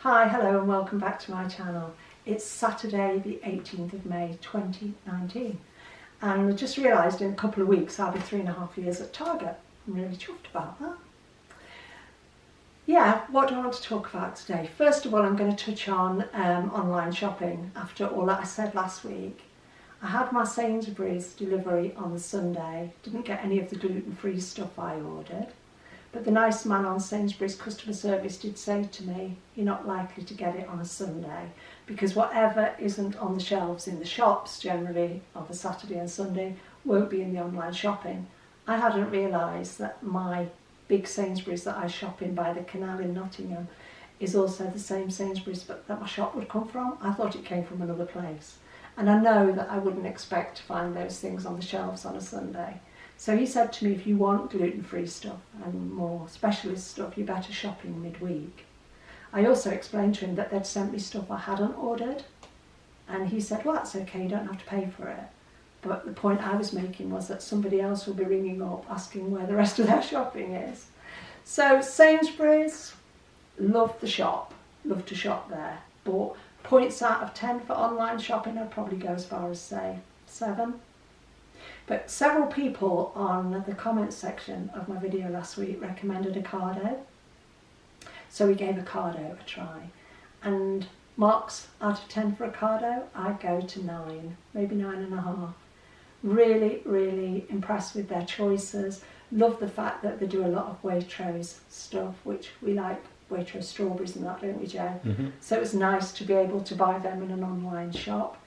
Hi, hello and welcome back to my channel. It's Saturday the 18th of May 2019 and I just realised in a couple of weeks I'll be 3.5 years at Target. I'm really chuffed about that. Yeah, what do I want to talk about today? First of all, I'm going to touch on online shopping after all that I said last week. I had my Sainsbury's delivery on the Sunday, didn't get any of the gluten-free stuff I ordered. But the nice man on Sainsbury's customer service did say to me, you're not likely to get it on a Sunday because whatever isn't on the shelves in the shops generally of a Saturday and Sunday won't be in the online shopping. I hadn't realised that my big Sainsbury's that I shop in by the canal in Nottingham is also the same Sainsbury's but that my shop would come from. I thought it came from another place. And I know that I wouldn't expect to find those things on the shelves on a Sunday. So he said to me, if you want gluten-free stuff and more specialist stuff, you better shop in midweek. I also explained to him that they'd sent me stuff I hadn't ordered. And he said, well, that's okay, you don't have to pay for it. But the point I was making was that somebody else will be ringing up asking where the rest of their shopping is. So Sainsbury's, love the shop, love to shop there. But points out of 10 for online shopping, I'd probably go as far as say 7. But several people on the comments section of my video last week recommended Ocado. So we gave Ocado a try. And marks out of 10 for Ocado, I'd go to 9, maybe 9.5. Really, really impressed with their choices. Love the fact that they do a lot of Waitrose stuff, which we like Waitrose strawberries and that, don't we, Joe? Mm-hmm. So it was nice to be able to buy them in an online shop.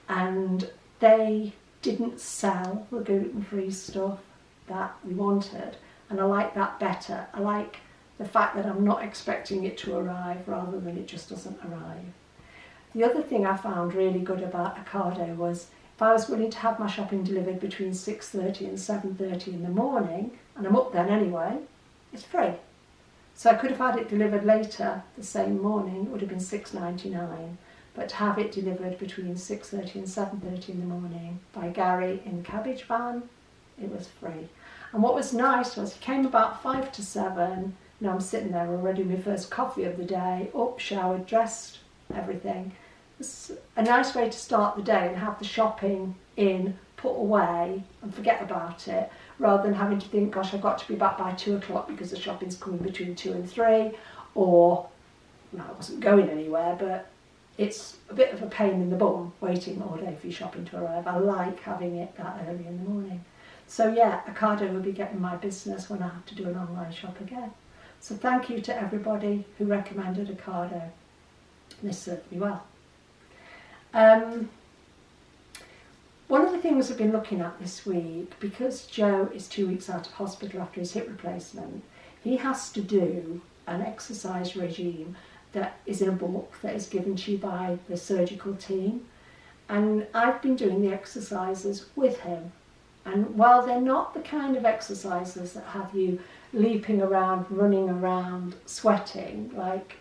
And they didn't sell the gluten-free stuff that we wanted, and I like that better. I like the fact that I'm not expecting it to arrive rather than it just doesn't arrive. The other thing I found really good about Ocado was if I was willing to have my shopping delivered between 6:30 and 7:30 in the morning, and I'm up then anyway, it's free. So I could have had it delivered later the same morning, it would have been $6.99. But to have it delivered between 6:30 and 7:30 in the morning by Gary in the cabbage van, it was free. And what was nice was he came about 5 to 7. Now I'm sitting there already with my first coffee of the day, up, showered, dressed, everything. It's a nice way to start the day and have the shopping in, put away and forget about it, rather than having to think, gosh, I've got to be back by 2 o'clock because the shopping's coming between 2 and 3, or, no, I wasn't going anywhere, but it's a bit of a pain in the bum waiting all day for your shopping to arrive. I like having it that early in the morning. So yeah, Ocado will be getting my business when I have to do an online shop again. So thank you to everybody who recommended Ocado. They served me well. One of the things I've been looking at this week, because Joe is 2 weeks out of hospital after his hip replacement, he has to do an exercise regime that is in a book that is given to you by the surgical team, and I've been doing the exercises with him, and while they're not the kind of exercises that have you leaping around, running around, sweating, like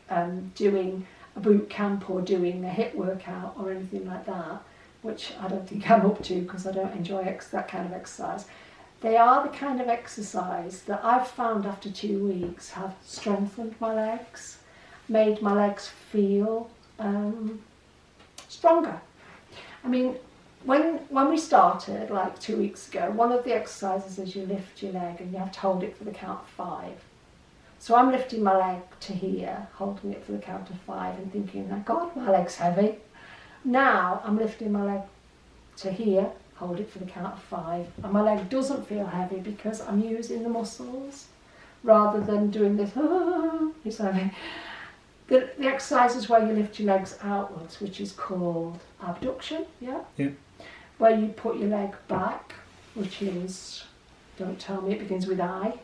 doing a boot camp or doing a HIIT workout or anything like that, which I don't think I'm up to because I don't enjoy that kind of exercise, they are the kind of exercise that I've found after 2 weeks have strengthened my legs, made my legs feel stronger. I mean, when we started like 2 weeks ago, one of the exercises is you lift your leg and you have to hold it for the count of 5. So I'm lifting my leg to here, holding it for the count of 5 and thinking, oh God, my leg's heavy. Now I'm lifting my leg to here, hold it for the count of 5, and my leg doesn't feel heavy because I'm using the muscles rather than doing this, it's heavy. The exercise is where you lift your legs outwards, which is called abduction, yeah? Yeah. Where you put your leg back, which is, don't tell me, it begins with I,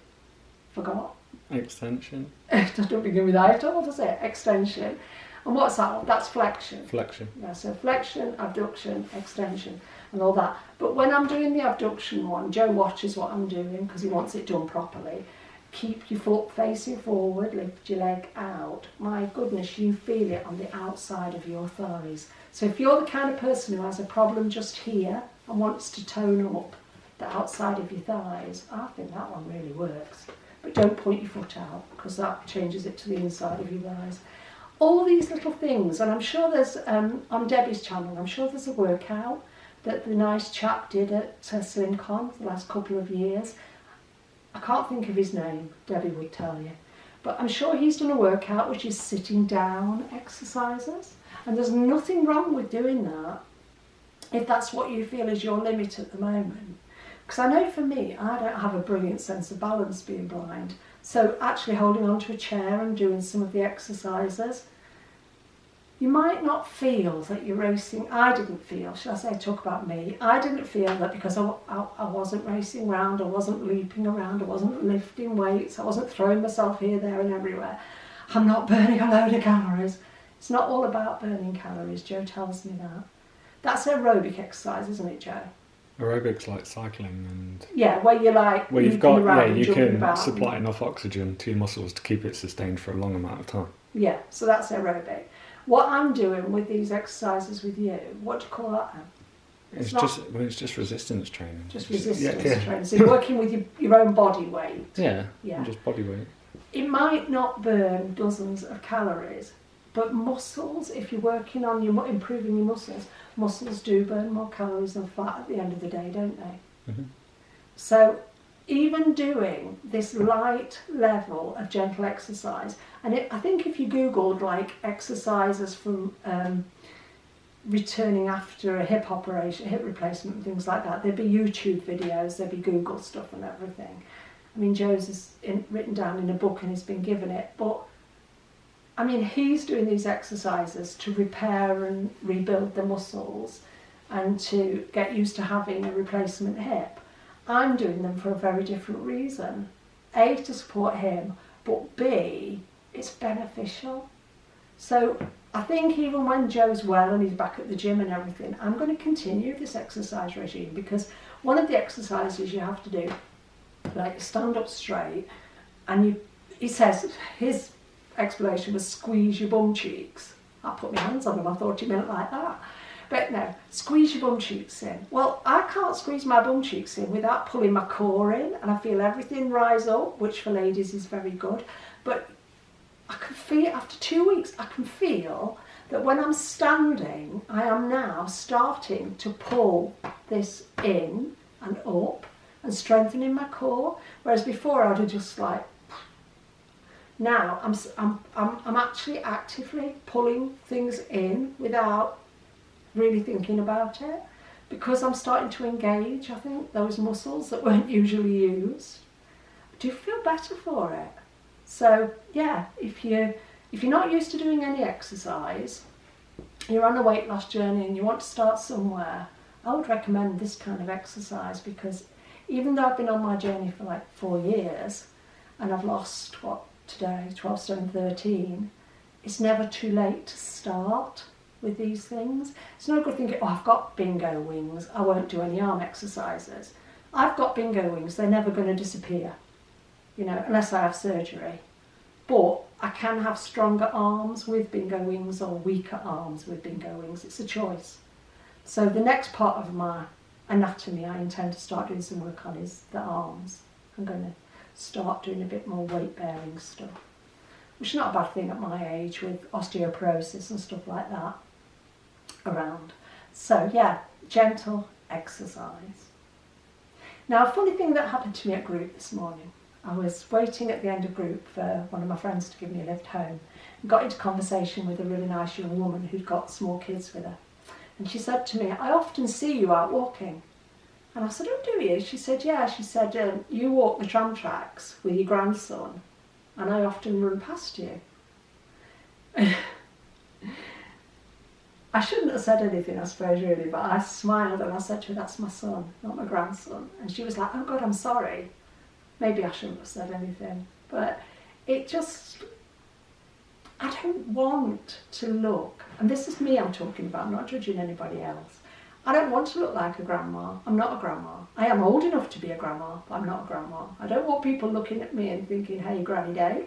forgot. Extension. It doesn't begin with I at all, does it? Extension. And what's that one? That's flexion. Flexion. Yeah, so flexion, abduction, extension, and all that. But when I'm doing the abduction one, Joe watches what I'm doing because he wants it done properly. Keep your foot facing forward, lift your leg out. My goodness, you feel it on the outside of your thighs. So if you're the kind of person who has a problem just here and wants to tone up the outside of your thighs, I think that one really works. But don't point your foot out because that changes it to the inside of your thighs. All these little things, and I'm sure there's, on Debbie's channel, I'm sure there's a workout that the nice chap did at SlimCon the last couple of years. I can't think of his name, Debbie would tell you. But I'm sure he's done a workout which is sitting down exercises. And there's nothing wrong with doing that if that's what you feel is your limit at the moment. Because I know for me, I don't have a brilliant sense of balance being blind. So actually holding onto a chair and doing some of the exercises, you might not feel that you're racing. I didn't feel, should I say, talk about me, I didn't feel that because I wasn't racing around, I wasn't leaping around, I wasn't lifting weights, I wasn't throwing myself here, there and everywhere. I'm not burning a load of calories. It's not all about burning calories, Joe tells me that. That's aerobic exercise, isn't it, Joe? Aerobics like cycling and... Yeah, where you're like... Where you've got, you can about supply enough oxygen to your muscles to keep it sustained for a long amount of time. Yeah, so that's aerobic. What I'm doing with these exercises with you, what do you call that then? It's just resistance training. Just resistance training. So you're working with your own body weight. Yeah, yeah, just body weight. It might not burn dozens of calories, but muscles, if you're working on improving your muscles do burn more calories than fat at the end of the day, don't they? Mm-hmm. So even doing this light level of gentle exercise, and I think if you googled like exercises from returning after a hip operation, hip replacement and things like that, there'd be YouTube videos, there'd be Google stuff and everything. I mean, Joe's is written down in a book and he's been given it, but I mean, he's doing these exercises to repair and rebuild the muscles and to get used to having a replacement hip. I'm doing them for a very different reason. A, to support him, but B, it's beneficial. So I think even when Joe's well and he's back at the gym and everything, I'm going to continue this exercise regime, because one of the exercises you have to do, like stand up straight, and he says, his explanation was squeeze your bum cheeks. I put my hands on them, I thought he meant like that. But no, squeeze your bum cheeks in. Well, I can't squeeze my bum cheeks in without pulling my core in, and I feel everything rise up, which for ladies is very good. But I can feel, after 2 weeks, I can feel that when I'm standing, I am now starting to pull this in and up and strengthening my core, whereas before I'd have just like, now I'm actually actively pulling things in without really thinking about it, because I'm starting to engage, I think, those muscles that weren't usually used. I do feel better for it. So yeah, if you're not used to doing any exercise, you're on a weight loss journey and you want to start somewhere, I would recommend this kind of exercise, because even though I've been on my journey for like 4 years and I've lost, today, 12 stone 13, it's never too late to start with these things. It's no good thinking, oh, I've got bingo wings, I won't do any arm exercises. I've got bingo wings, they're never going to disappear, unless I have surgery. But I can have stronger arms with bingo wings or weaker arms with bingo wings. It's a choice. So the next part of my anatomy I intend to start doing some work on is the arms. I'm going to start doing a bit more weight bearing stuff, which is not a bad thing at my age with osteoporosis and stuff like that around. So yeah, gentle exercise. Now, a funny thing that happened to me at group this morning, I was waiting at the end of group for one of my friends to give me a lift home, and got into conversation with a really nice young woman who'd got small kids with her. And she said to me, I often see you out walking. And I said, oh, do you? She said, yeah. She said, you walk the tram tracks with your grandson, and I often run past you. I shouldn't have said anything, I suppose, really, but I smiled and I said to her, that's my son, not my grandson. And she was like, oh God, I'm sorry. Maybe I shouldn't have said anything. But it just, I don't want to look, and this is me I'm talking about, I'm not judging anybody else. I don't want to look like a grandma. I'm not a grandma. I am old enough to be a grandma, but I'm not a grandma. I don't want people looking at me and thinking, hey, Granny Day.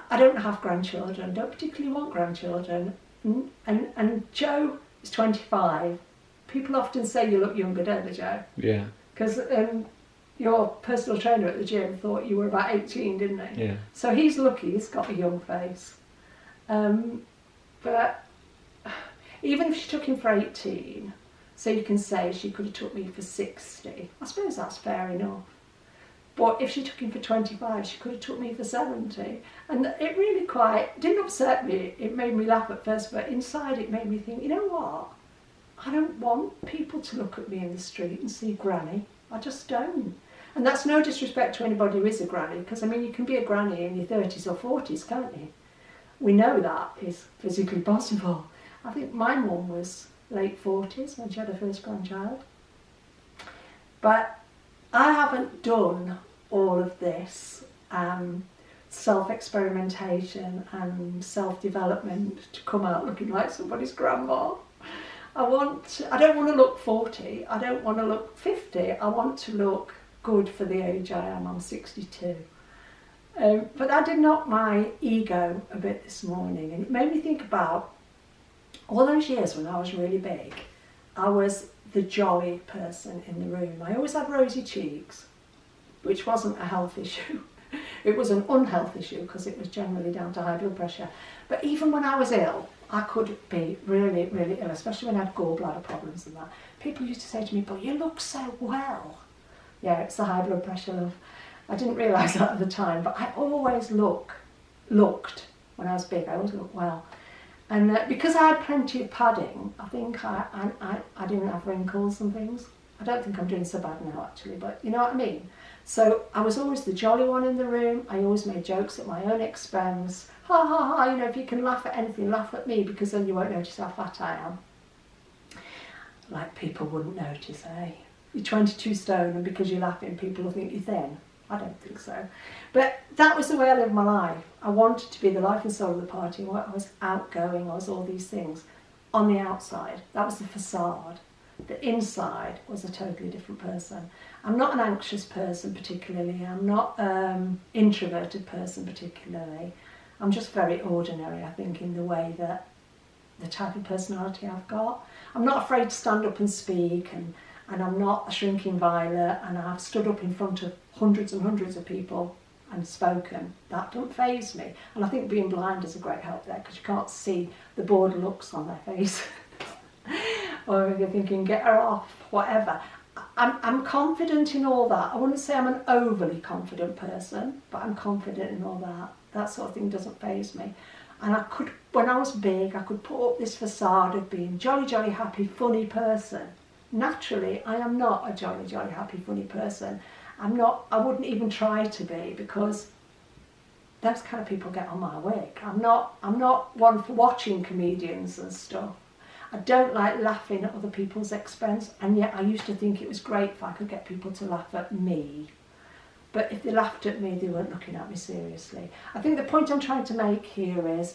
I don't have grandchildren, don't particularly want grandchildren. And Joe is 25. People often say you look younger, don't they, Joe? Yeah. Because your personal trainer at the gym thought you were about 18, didn't he? Yeah. So he's lucky, he's got a young face. But even if she took him for 18, so you can say she could have took me for 60, I suppose that's fair enough. But if she took him for 25, she could have took me for 70. And it really didn't upset me. It made me laugh at first, but inside it made me think, you know what? I don't want people to look at me in the street and see granny. I just don't. And that's no disrespect to anybody who is a granny, because I mean, you can be a granny in your 30s or 40s, can't you? We know that is physically possible. I think my mum was late 40s when she had her first grandchild. But I haven't done all of this self-experimentation and self-development to come out looking like somebody's grandma. I don't want to look 40, I don't want to look 50, I want to look good for the age I am. I'm 62. But that did knock my ego a bit this morning, and it made me think about all those years when I was really big. I was the jolly person in the room. I always had rosy cheeks, which wasn't a health issue. It was an unhealth issue because it was generally down to high blood pressure. But even when I was ill, I could be really, really ill, especially when I had gallbladder problems and that. People used to say to me, but you look so well. Yeah, it's the high blood pressure, love. I didn't realise that at the time, but I always looked, when I was big, I always looked well. And because I had plenty of padding, I think I didn't have wrinkles and things. I don't think I'm doing so bad now, actually, but you know what I mean? So I was always the jolly one in the room. I always made jokes at my own expense. Ha ha ha, you know, if you can laugh at anything, laugh at me, because then you won't notice how fat I am. Like people wouldn't notice, eh? You're 22 stone and because you're laughing, people will think you're thin. I don't think so. But that was the way I lived my life. I wanted to be the life and soul of the party. I was outgoing, I was all these things. On the outside, that was the facade. The inside was a totally different person. I'm not an anxious person particularly. I'm not an introverted person particularly. I'm just very ordinary, I think, in the way that the type of personality I've got. I'm not afraid to stand up and speak, and I'm not a shrinking violet, and I've stood up in front of hundreds and hundreds of people and spoken. That don't faze me. And I think being blind is a great help there, because you can't see the bored looks on their face. Or if you're thinking, get her off, whatever. I'm confident in all that. I wouldn't say I'm an overly confident person, but I'm confident in all that. That sort of thing doesn't faze me. And when I was big, I could put up this facade of being jolly, jolly, happy, funny person. Naturally, I am not a jolly, jolly, happy, funny person. I wouldn't even try to be, because those kind of people get on my wick. I'm not one for watching comedians and stuff. I don't like laughing at other people's expense, and yet I used to think it was great if I could get people to laugh at me. But if they laughed at me, they weren't looking at me seriously. I think the point I'm trying to make here is,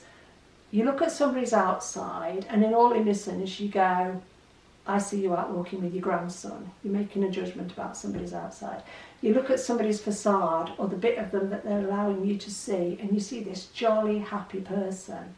you look at somebody's outside, and in all innocence you go, I see you out walking with your grandson. You're making a judgment about somebody's outside. You look at somebody's facade, or the bit of them that they're allowing you to see, and you see this jolly, happy person.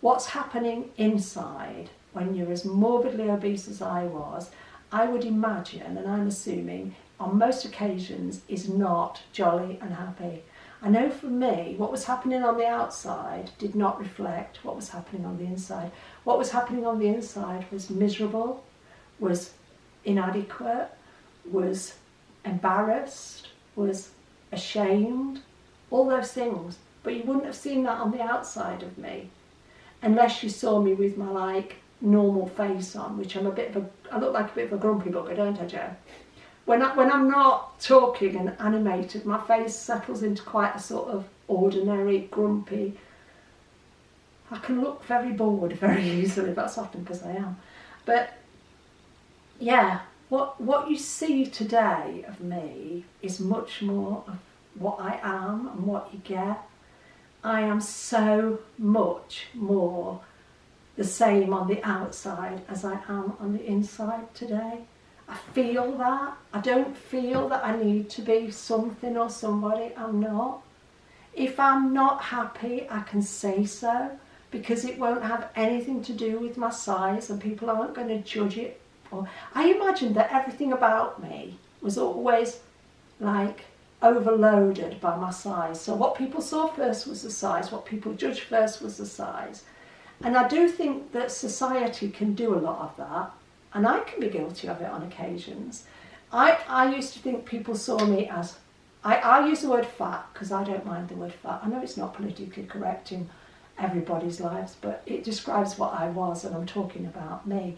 What's happening inside, when you're as morbidly obese as I was, I would imagine, and I'm assuming, on most occasions, is not jolly and happy. I know for me, what was happening on the outside did not reflect what was happening on the inside. What was happening on the inside was miserable, was inadequate, was embarrassed, was ashamed, all those things. But you wouldn't have seen that on the outside of me, unless you saw me with my normal face on, which I look like a bit of a grumpy bugger, don't I, Joe? When I'm not talking and animated, my face settles into quite a sort of ordinary, grumpy. I can look very bored very easily. That's often because I am. But yeah, what you see today of me is much more of what I am and what you get. I am so much more the same on the outside as I am on the inside today. I feel that. I don't feel that I need to be something or somebody. I'm not. If I'm not happy, I can say so, because it won't have anything to do with my size, and people aren't going to judge it. Or I imagined that everything about me was always like overloaded by my size. So what people saw first was the size, what people judged first was the size. And I do think that society can do a lot of that, and I can be guilty of it on occasions. I used to think people saw me as, I use the word fat because I don't mind the word fat. I know it's not politically correct in everybody's lives, but it describes what I was, and I'm talking about me.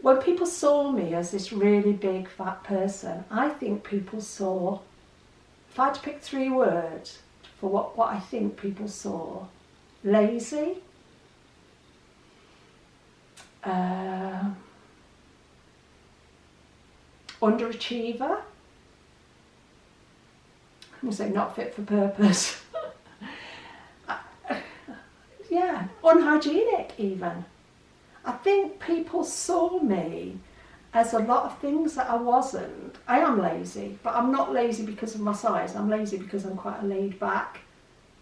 When people saw me as this really big fat person, I think people saw, if I had to pick 3 words for what I think people saw: lazy, underachiever, I'm going to say not fit for purpose, yeah, unhygienic even. I think people saw me as a lot of things that I wasn't. I am lazy, but I'm not lazy because of my size. I'm lazy because I'm quite a laid back.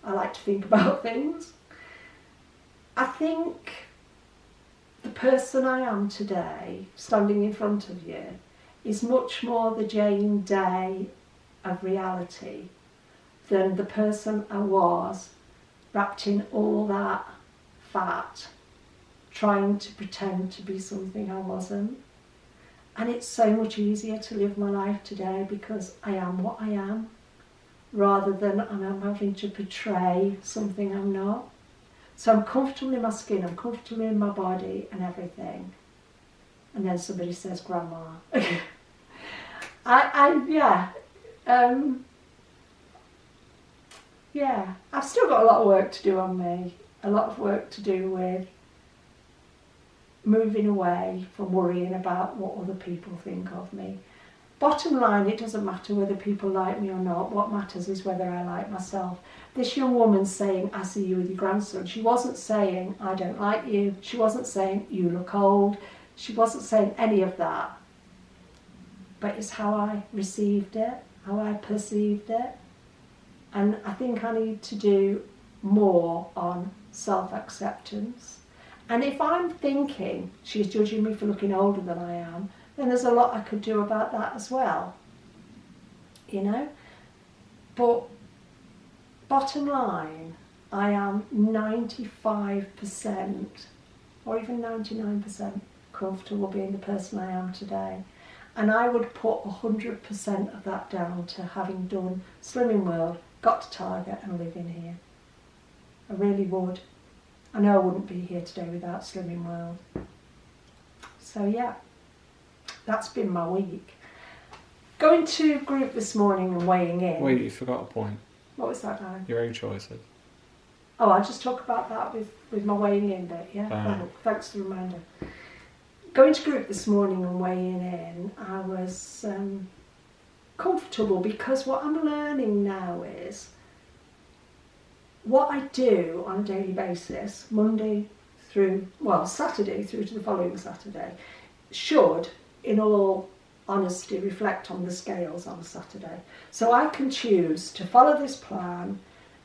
I like to think about things. I think the person I am today, standing in front of you, is much more the Jane Day of reality than the person I was, wrapped in all that fat, trying to pretend to be something I wasn't. And it's so much easier to live my life today because I am what I am, rather than I'm having to portray something I'm not. So I'm comfortable in my skin, I'm comfortable in my body and everything. And then somebody says, Grandma. Yeah, I've still got a lot of work to do on me, a lot of work to do with moving away from worrying about what other people think of me. Bottom line, it doesn't matter whether people like me or not. What matters is whether I like myself. This young woman saying, I see you with your grandson, she wasn't saying, I don't like you. She wasn't saying, you look old. She wasn't saying any of that. But it's how I received it, how I perceived it. And I think I need to do more on self-acceptance. And if I'm thinking she's judging me for looking older than I am, then there's a lot I could do about that as well, you know. But bottom line, I am 95% or even 99% comfortable being the person I am today. And I would put 100% of that down to having done Slimming World, got to Target and living here. I really would. I know I wouldn't be here today without Slimming World. So yeah, that's been my week. Going to group this morning and weighing in. Wait, you forgot a point. What was that, Darren? Your own choices. Oh, I'll just talk about that with my weighing in bit, yeah? Oh, thanks for the reminder. Going to group this morning and weighing in, I was comfortable because what I'm learning now is what I do on a daily basis, Saturday through to the following Saturday, should, in all honesty, reflect on the scales on a Saturday. So I can choose to follow this plan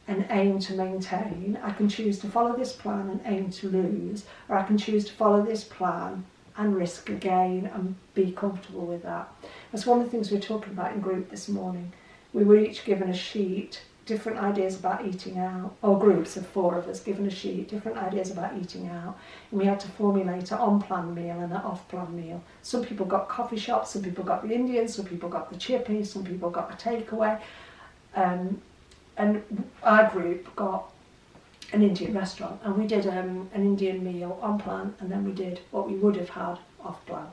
and aim to maintain. I can choose to follow this plan and aim to lose, or I can choose to follow this plan and risk a gain and be comfortable with that. That's one of the things we were talking about in group this morning. We were each given a sheet, different ideas about eating out, or groups of 4 of us given a sheet, different ideas about eating out, and we had to formulate an on-plan meal and an off-plan meal. Some people got coffee shops, some people got the Indian, some people got the chippy, some people got a takeaway, and our group got an Indian restaurant, and we did an Indian meal on plan, and then we did what we would have had off plan.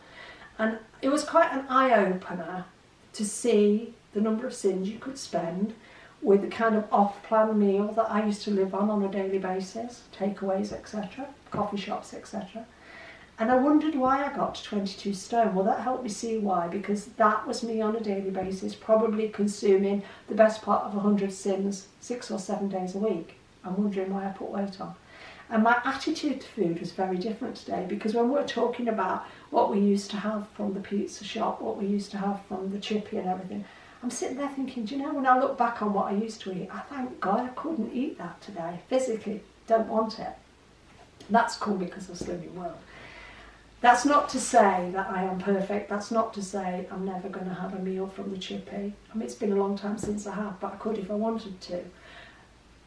And it was quite an eye-opener to see the number of sins you could spend with the kind of off-plan meal that I used to live on a daily basis, takeaways, etc., coffee shops, etc. And I wondered why I got to 22 stone. Well, that helped me see why, because that was me on a daily basis, probably consuming the best part of 100 sins 6 or 7 days a week. I'm wondering why I put weight on. And my attitude to food was very different today, because when we're talking about what we used to have from the pizza shop, what we used to have from the chippy and everything, I'm sitting there thinking, do you know, when I look back on what I used to eat, I thank God I couldn't eat that today. Physically, don't want it. That's cool because of Slimming World. That's not to say that I am perfect. That's not to say I'm never going to have a meal from the chippy. I mean, it's been a long time since I have, but I could if I wanted to.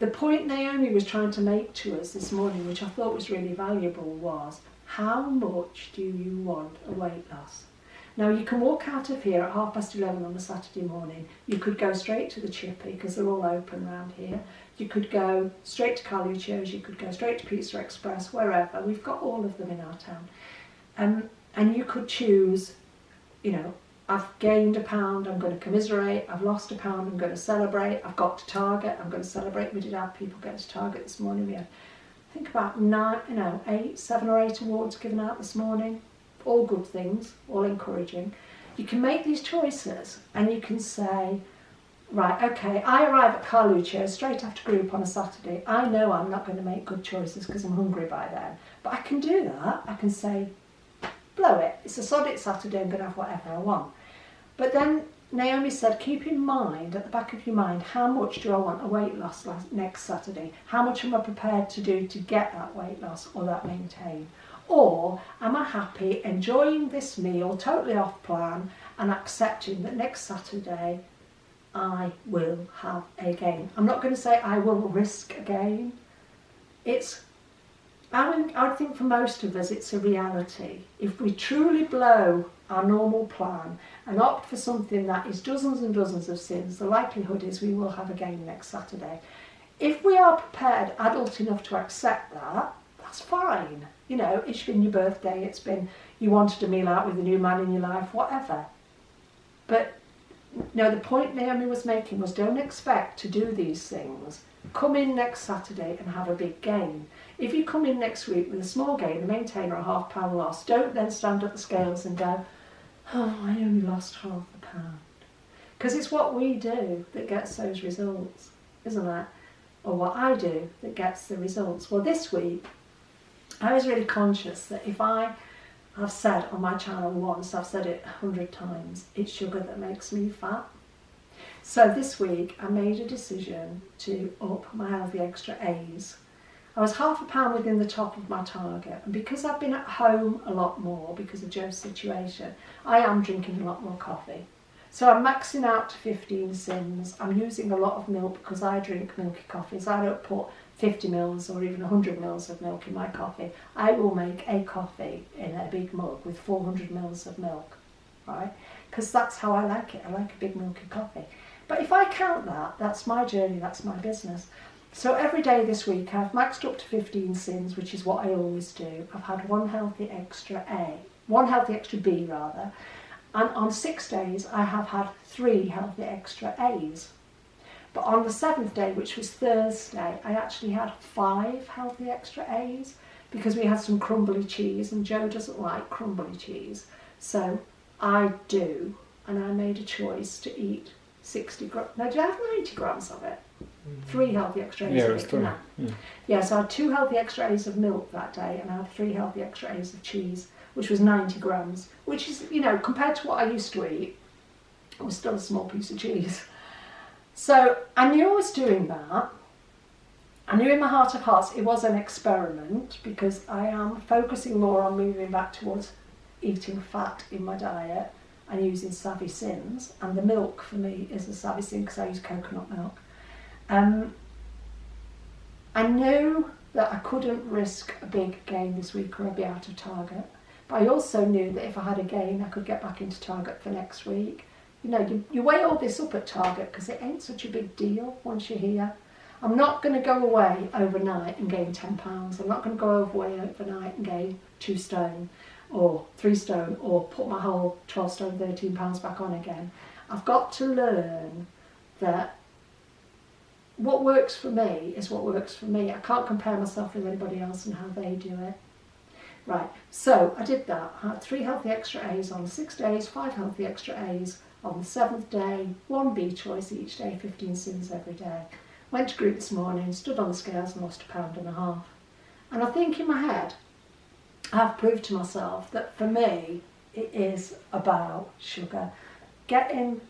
The point Naomi was trying to make to us this morning, which I thought was really valuable, was how much do you want a weight loss? Now, you can walk out of here at 11:30 on a Saturday morning. You could go straight to the chippy because they're all open around here. You could go straight to Carluccio's, you could go straight to Pizza Express, wherever. We've got all of them in our town. And you could choose, you know, I've gained a pound, I'm going to commiserate. I've lost a pound, I'm going to celebrate. I've got to Target, I'm going to celebrate. We did have people get to Target this morning. We had, I think, about 7 or 8 awards given out this morning. All good things, all encouraging. You can make these choices and you can say, right, okay, I arrive at Carluccio's straight after group on a Saturday. I know I'm not going to make good choices because I'm hungry by then. But I can do that. I can say, blow it. It's a sod it Saturday, I'm going to have whatever I want. But then Naomi said, keep in mind, at the back of your mind, how much do I want a weight loss next Saturday? How much am I prepared to do to get that weight loss or that maintain? Or am I happy enjoying this meal, totally off plan, and accepting that next Saturday I will have a gain? I'm not going to say I will risk a gain. I think for most of us it's a reality. If we truly blow our normal plan and opt for something that is dozens and dozens of sins, the likelihood is we will have a gain next Saturday. If we are prepared, adult enough to accept that, that's fine. You know, it's been your birthday, it's been you wanted a meal out with a new man in your life, whatever. But no, the point Naomi was making was don't expect to do these things. Come in next Saturday and have a big gain. If you come in next week with a small gain, a maintain or a £0.5 pound loss, don't then stand at the scales and go, oh, I only lost £0.5 pound. Because it's what we do that gets those results, isn't it? Or what I do that gets the results. Well, this week, I was really conscious that if I have said on my channel once, I've said it 100 times, it's sugar that makes me fat. So this week I made a decision to up my Healthy Extra A's. I was £0.5 pound within the top of my target, and because I've been at home a lot more because of Joe's situation, I am drinking a lot more coffee. So I'm maxing out to 15 sins. I'm using a lot of milk because I drink milky coffees. I don't put 50 mils or even 100 mils of milk in my coffee. I will make a coffee in a big mug with 400 mils of milk, right? Because that's how I like it. I like a big milky coffee. But if I count that, that's my journey, that's my business. So every day this week I've maxed up to 15 sins, which is what I always do. I've had one Healthy Extra B rather. And on 6 days I have had 3 Healthy Extra A's. But on the 7th day, which was Thursday, I actually had 5 Healthy Extra A's because we had some crumbly cheese and Joe doesn't like crumbly cheese. So I do, and I made a choice to eat 60 grams. Now, did I have 90 grams of it? 3 Healthy Extra A's. Yeah, it was 3. Yeah, so I had 2 Healthy Extra A's of milk that day and I had 3 Healthy Extra A's of cheese, which was 90 grams, which is, you know, compared to what I used to eat, it was still a small piece of cheese. So I knew I was doing that. I knew in my heart of hearts it was an experiment because I am focusing more on moving back towards eating fat in my diet and using savvy sins, and the milk for me is a savvy sin because I use coconut milk. I knew that I couldn't risk a big gain this week or I'd be out of target, but I also knew that if I had a gain I could get back into target for next week. You know, you weigh all this up at Target because it ain't such a big deal once you're here. I'm not going to go away overnight and gain 10 pounds. I'm not going to go away overnight and gain 2 stone or 3 stone or put my whole 12 stone, 13 pounds back on again. I've got to learn that what works for me is what works for me. I can't compare myself with anybody else and how they do it. Right, so I did that. I had 3 Healthy Extra A's on 6 days, 5 Healthy Extra A's on the 7th day, 1 B choice each day, 15 sins every day. Went to group this morning, stood on the scales and lost £1.5 pounds. And I think in my head, I've proved to myself that for me, it is about sugar. Getting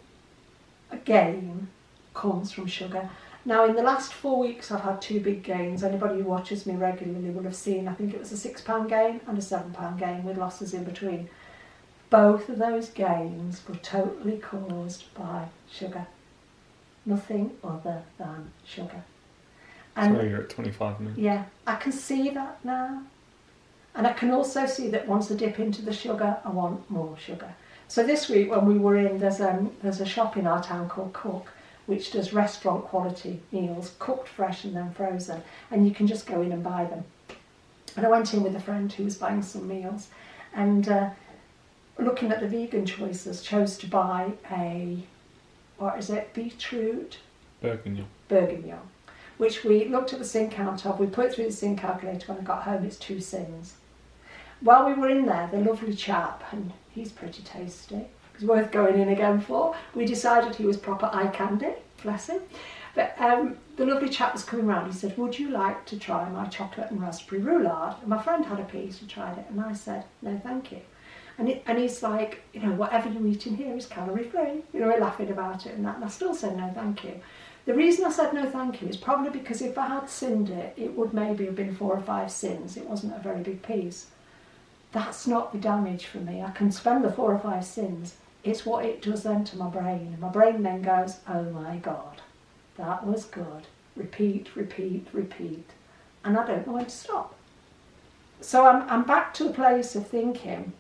a gain comes from sugar. Now, in the last 4 weeks, I've had 2 big gains. Anybody who watches me regularly will have seen, I think it was a £6 gain and a £7 gain with losses in between. Both of those gains were totally caused by sugar. Nothing other than sugar. And So you're at 25 minutes. yeah, I can see that now. And I can also see that once I dip into the sugar, I want more sugar. So this week when we were in, there's a shop in our town called Cook, which does restaurant quality meals, cooked fresh and then frozen. And you can just go in and buy them. And I went in with a friend who was buying some meals. And looking at the vegan choices, chose to buy a, beetroot bourguignon, which we looked at the sin count of. We put it through the sin calculator when I got home, it's 2 sins. While we were in there, the lovely chap, and he's pretty tasty, it's worth going in again for, we decided he was proper eye candy, bless him. But the lovely chap was coming round, he said, would you like to try my chocolate and raspberry roulade? And my friend had a piece, he tried it, and I said, no thank you. And he's like, you know, whatever you eat in here is calorie free. You know, we're laughing about it and that. And I still said no thank you. The reason I said no thank you is probably because if I had sinned it, it would maybe have been 4 or 5 sins. It wasn't a very big piece. That's not the damage for me. I can spend the 4 or 5 sins. It's what it does then to my brain. And my brain then goes, oh my God, that was good. Repeat, repeat, repeat. And I don't know when to stop. So I'm back to a place of thinking,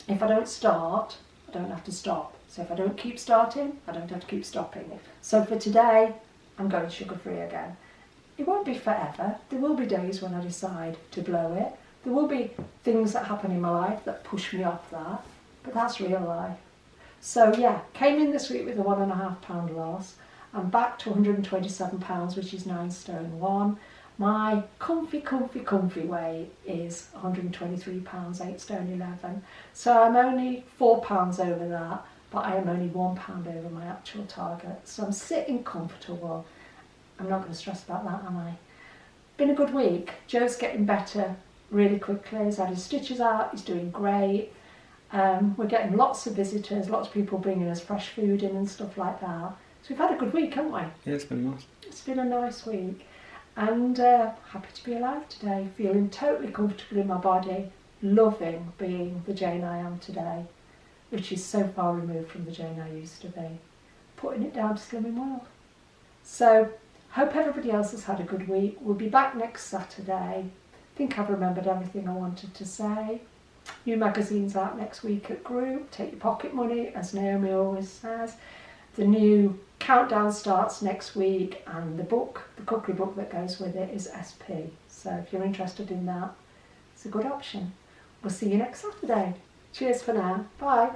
if I don't start, I don't have to stop. So if I don't keep starting, I don't have to keep stopping. So for today, I'm going sugar-free again. It won't be forever. There will be days when I decide to blow it. There will be things that happen in my life that push me off that. But that's real life. So yeah, came in this week with a £1.5 loss. I'm back to £127, which is 9 stone 1. My comfy weight is £123, 8 stone 11. So I'm only £4 over that, but I am only £1 over my actual target. So I'm sitting comfortable. I'm not going to stress about that, am I? Been a good week. Joe's getting better really quickly. He's had his stitches out, he's doing great. We're getting lots of visitors, lots of people bringing us fresh food in and stuff like that. So we've had a good week, haven't we? Yeah, it's been nice. It's been a nice week. And happy to be alive today, feeling totally comfortable in my body, loving being the Jane I am today, which is so far removed from the Jane I used to be, putting it down to Slimming World. So, hope everybody else has had a good week. We'll be back next Saturday. I think I've remembered everything I wanted to say. New magazine's out next week at Group. Take your pocket money, as Naomi always says. The new countdown starts next week, and the book, the cookery book that goes with it, is SP. So if you're interested in that, it's a good option. We'll see you next Saturday. Cheers for now. Bye.